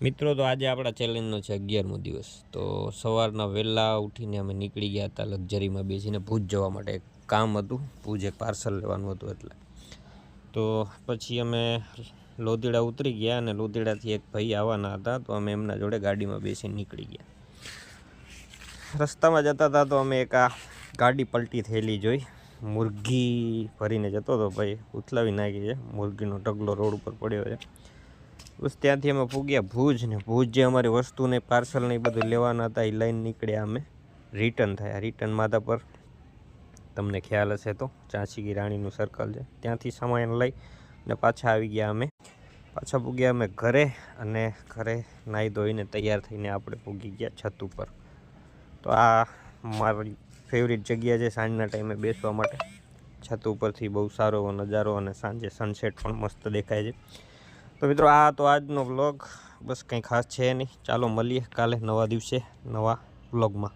મિત્રો, તો આજે આપણા ચેલેન્જનો છે 11મો દિવસ। તો સવારના વહેલા ઉઠીને અમે નીકળી ગયા હતા લક્ઝરીમાં બેસીને ભુજ જવા માટે। એક કામ હતું, ભુજ એક પાર્સલ લેવાનું હતું એટલે। તો પછી અમે લોધીડા ઉતરી ગયા અને લોધીડાથી એક ભાઈ આવવાના હતા, તો અમે એમના જોડે ગાડીમાં બેસીને નીકળી ગયા। રસ્તામાં જતા હતા તો અમે એક આ ગાડી પલટી થયેલી જોઈ। મુરઘી ભરીને જતો હતો ભાઈ, ઉથલાવી નાખી છે, મુરઘીનો ઢગલો રોડ ઉપર પડ્યો છે। બસ ત્યાંથી અમે પૂગ્યા ભુજ ને ભુજ જે અમારી વસ્તુને પાર્સલને એ બધું લેવાના હતા એ લઈને નીકળ્યા અમે। રિટર્ન થયા। રિટર્ન માધા પર તમને ખ્યાલ હશે તો ઝાંસી રાણીનું સર્કલ છે, ત્યાંથી સામાન લઈ ને પાછા આવી ગયા અમે। પાછા પૂગ્યા અમે ઘરે અને ઘરે નાહી ધોઈને તૈયાર થઈને આપણે પૂગી ગયા છત ઉપર। તો આ મારી ફેવરિટ જગ્યા છે સાંજના ટાઈમે બેસવા માટે। છત ઉપરથી બહુ સારો એવો નજારો અને સાંજે સનસેટ પણ મસ્ત દેખાય છે। તો મિત્રો, આ તો આજનો વ્લોગ, બસ કંઈ ખાસ છે નહીં। ચાલો મળીએ કાલે નવા દિવસે નવા વ્લોગમાં।